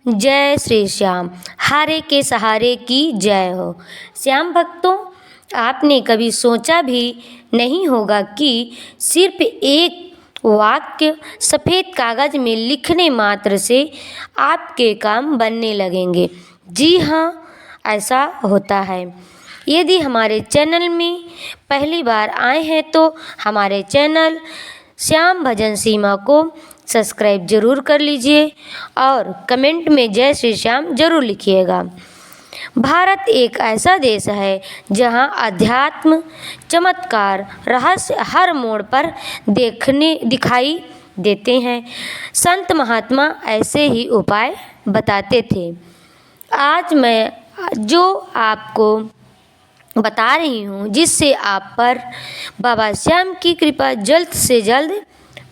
जय श्री श्याम। हारे के सहारे की जय हो। श्याम भक्तों, आपने कभी सोचा भी नहीं होगा कि सिर्फ एक वाक्य सफ़ेद कागज़ में लिखने मात्र से आपके काम बनने लगेंगे। जी हाँ, ऐसा होता है। यदि हमारे चैनल में पहली बार आए हैं तो हमारे चैनल श्याम भजन सीमा को सब्सक्राइब ज़रूर कर लीजिए और कमेंट में जय श्री श्याम ज़रूर लिखिएगा। भारत एक ऐसा देश है जहां अध्यात्म, चमत्कार, रहस्य हर मोड़ पर दिखाई देते हैं। संत महात्मा ऐसे ही उपाय बताते थे। आज मैं जो आपको बता रही हूँ, जिससे आप पर बाबा श्याम की कृपा जल्द से जल्द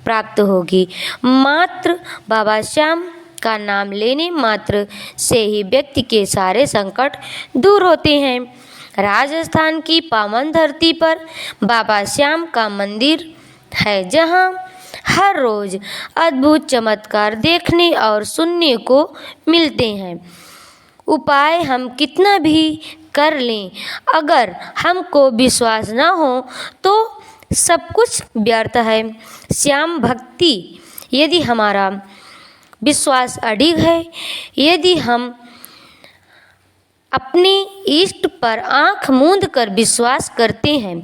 प्राप्त होगी। मात्र बाबा श्याम का नाम लेने मात्र से ही व्यक्ति के सारे संकट दूर होते हैं। राजस्थान की पावन धरती पर बाबा श्याम का मंदिर है, जहाँ हर रोज अद्भुत चमत्कार देखने और सुनने को मिलते हैं। उपाय हम कितना भी कर लें, अगर हमको विश्वास ना हो तो सब कुछ व्यर्थ है। श्याम भक्ति, यदि हमारा विश्वास अडिग है, यदि हम अपने इष्ट पर आँख मूंद कर विश्वास करते हैं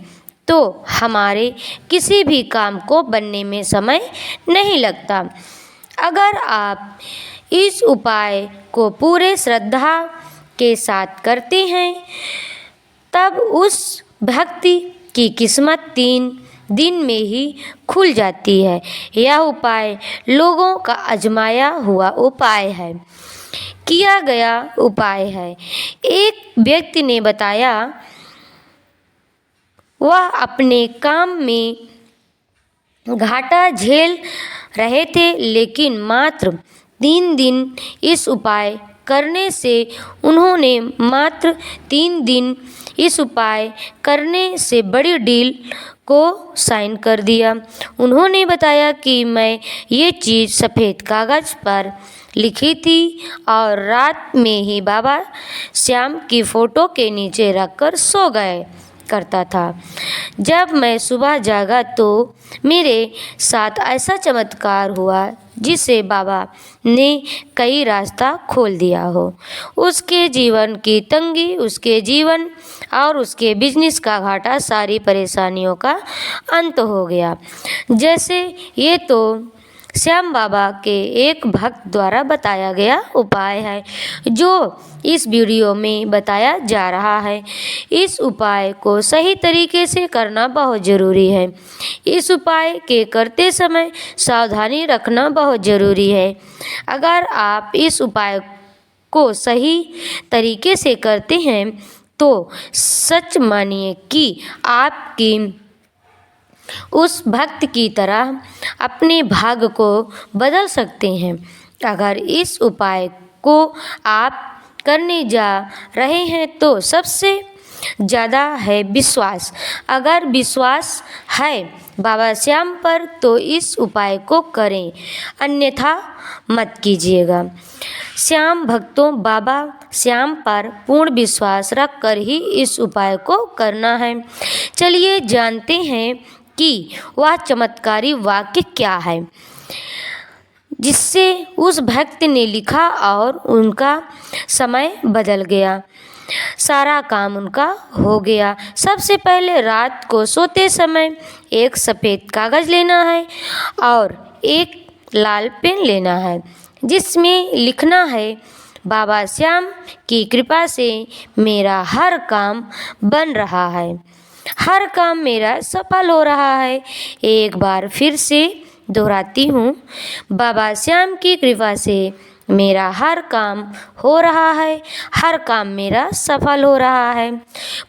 तो हमारे किसी भी काम को बनने में समय नहीं लगता। अगर आप इस उपाय को पूरे श्रद्धा के साथ करते हैं तब उस भक्ति की किस्मत 3 दिन में ही खुल जाती है। यह उपाय लोगों का आजमाया हुआ उपाय है, किया गया उपाय है। एक व्यक्ति ने बताया, वह अपने काम में घाटा झेल रहे थे, लेकिन मात्र 3 दिन इस उपाय करने से उन्होंने मात्र 3 दिन इस उपाय करने से बड़ी डील को साइन कर दिया। उन्होंने बताया कि मैं ये चीज़ सफ़ेद कागज़ पर लिखी थी और रात में ही बाबा श्याम की फ़ोटो के नीचे रखकर सो गए करता था। जब मैं सुबह जागा तो मेरे साथ ऐसा चमत्कार हुआ जिसे बाबा ने कई रास्ता खोल दिया हो। उसके जीवन की तंगी, उसके जीवन और उसके बिजनेस का घाटा, सारी परेशानियों का अंत हो गया। जैसे ये तो श्याम बाबा के एक भक्त द्वारा बताया गया उपाय है जो इस वीडियो में बताया जा रहा है। इस उपाय को सही तरीके से करना बहुत ज़रूरी है। इस उपाय के करते समय सावधानी रखना बहुत ज़रूरी है। अगर आप इस उपाय को सही तरीके से करते हैं तो सच मानिए कि आपकी उस भक्त की तरह अपने भाग्य को बदल सकते हैं। अगर इस उपाय को आप करने जा रहे हैं तो सबसे ज़्यादा है विश्वास। अगर विश्वास है बाबा श्याम पर तो इस उपाय को करें, अन्यथा मत कीजिएगा। श्याम भक्तों, बाबा श्याम पर पूर्ण विश्वास रखकर ही इस उपाय को करना है। चलिए जानते हैं कि वह चमत्कारी वाक्य क्या है जिससे उस भक्त ने लिखा और उनका समय बदल गया, सारा काम उनका हो गया। सबसे पहले रात को सोते समय एक सफ़ेद कागज़ लेना है और एक लाल पेन लेना है, जिसमें लिखना है, बाबा श्याम की कृपा से मेरा हर काम बन रहा है, हर काम मेरा सफल हो रहा है। एक बार फिर से दोहराती हूँ, बाबा श्याम की कृपा से मेरा हर काम हो रहा है, हर काम मेरा सफल हो रहा है।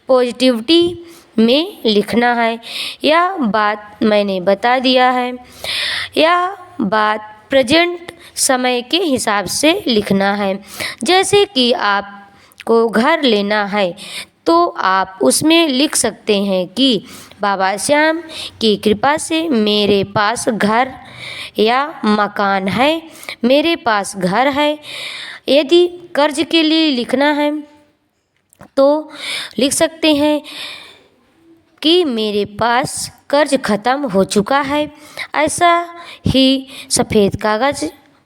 पॉजिटिविटी में लिखना है। यह बात मैंने बता दिया है। यह बात प्रेजेंट समय के हिसाब से लिखना है। जैसे कि आपको घर लेना है तो आप उसमें लिख सकते हैं कि बाबा श्याम की कृपा से मेरे पास घर या मकान है, मेरे पास घर है। यदि कर्ज के लिए लिखना है तो लिख सकते हैं कि मेरे पास कर्ज ख़त्म हो चुका है। ऐसा ही सफ़ेद कागज़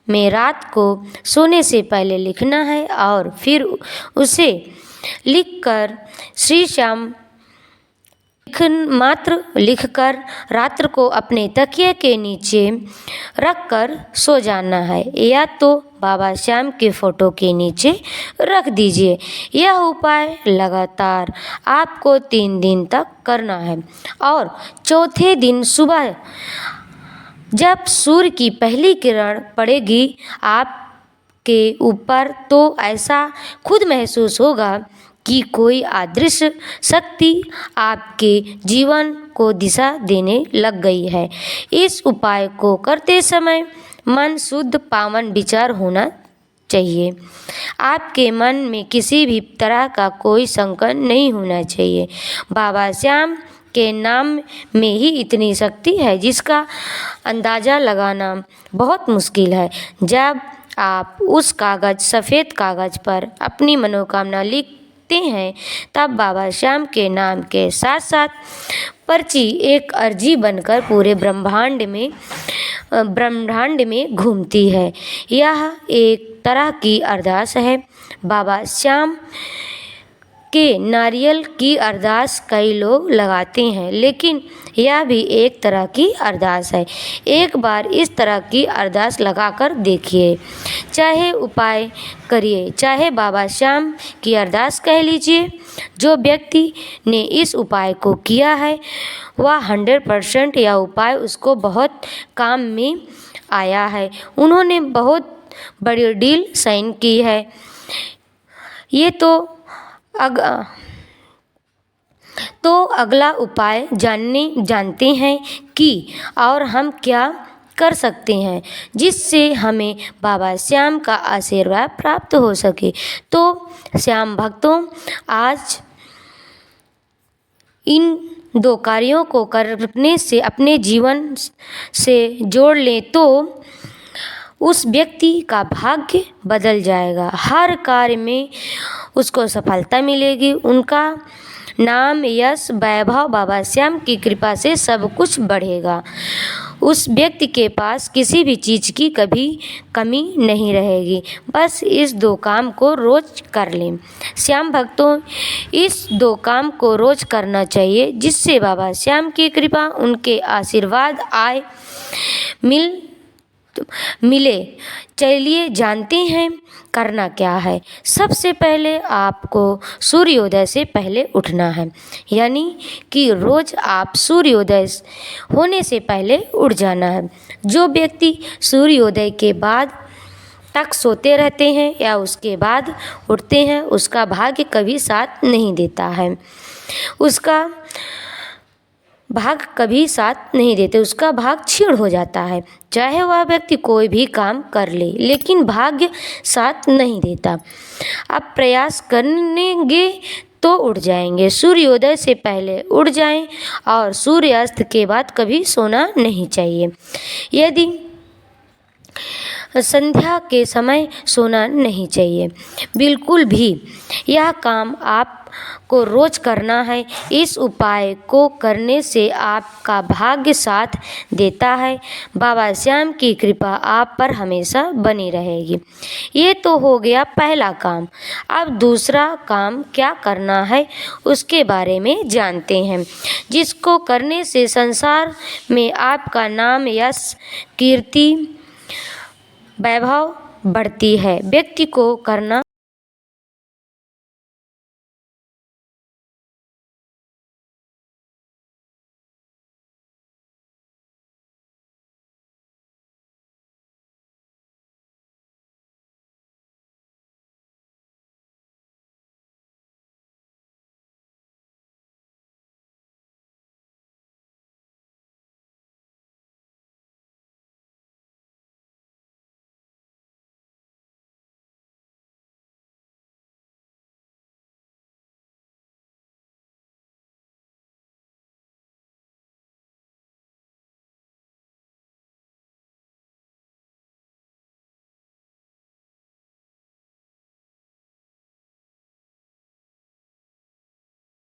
में रात को सोने से पहले लिखना है और फिर उसे लिखकर श्री श्याम मात्र लिखकर रात्र को अपने तकिए के नीचे रखकर सो जाना है, या तो बाबा श्याम के फ़ोटो के नीचे रख दीजिए। यह उपाय लगातार आपको 3 दिन तक करना है और चौथे दिन सुबह जब सूर्य की पहली किरण पड़ेगी आपके ऊपर तो ऐसा खुद महसूस होगा कि कोई अदृश्य शक्ति आपके जीवन को दिशा देने लग गई है। इस उपाय को करते समय मन शुद्ध पावन विचार होना चाहिए। आपके मन में किसी भी तरह का कोई संकट नहीं होना चाहिए। बाबा श्याम के नाम में ही इतनी शक्ति है जिसका अंदाज़ा लगाना बहुत मुश्किल है। जब आप उस सफ़ेद कागज़ पर अपनी मनोकामना लिखते हैं तब बाबा श्याम के नाम के साथ साथ पर्ची एक अर्जी बनकर पूरे ब्रह्मांड में घूमती है। यह एक तरह की अरदास है। बाबा श्याम के नारियल की अरदास कई लोग लगाते हैं, लेकिन यह भी एक तरह की अरदास है। एक बार इस तरह की अरदास लगाकर देखिए। चाहे उपाय करिए, चाहे बाबा श्याम की अरदास कह लीजिए। जो व्यक्ति ने इस उपाय को किया है वह 100% यह उपाय उसको बहुत काम में आया है। उन्होंने बहुत बड़ी डील साइन की है। ये तो अगला उपाय जानते हैं कि और हम क्या कर सकते हैं जिससे हमें बाबा श्याम का आशीर्वाद प्राप्त हो सके। तो श्याम भक्तों, आज इन 2 कार्यों को करने से अपने जीवन से जोड़ लें तो उस व्यक्ति का भाग्य बदल जाएगा। हर कार्य में उसको सफलता मिलेगी। उनका नाम, यश, वैभव बाबा श्याम की कृपा से सब कुछ बढ़ेगा। उस व्यक्ति के पास किसी भी चीज़ की कभी कमी नहीं रहेगी। बस इस 2 काम को रोज़ कर लें। श्याम भक्तों, इस 2 काम को रोज़ करना चाहिए जिससे बाबा श्याम की कृपा, उनके आशीर्वाद मिले। चलिए जानते हैं करना क्या है। सबसे पहले आपको सूर्योदय से पहले उठना है, यानी कि रोज़ आप सूर्योदय होने से पहले उठ जाना है। जो व्यक्ति सूर्योदय के बाद तक सोते रहते हैं या उसके बाद उठते हैं उसका भाग्य कभी साथ नहीं देता है। उसका भाग क्षीण हो जाता है। चाहे वह व्यक्ति कोई भी काम कर ले, लेकिन भाग्य साथ नहीं देता। आप प्रयास करेंगे तो उठ जाएंगे। सूर्योदय से पहले उठ जाएं और सूर्यास्त के बाद कभी सोना नहीं चाहिए। यदि संध्या के समय सोना नहीं चाहिए बिल्कुल भी। यह काम आपको रोज़ करना है। इस उपाय को करने से आपका भाग्य साथ देता है। बाबा श्याम की कृपा आप पर हमेशा बनी रहेगी। ये तो हो गया पहला काम। अब दूसरा काम क्या करना है उसके बारे में जानते हैं, जिसको करने से संसार में आपका नाम, यश, कीर्ति, वैभव बढ़ती है। व्यक्ति को करना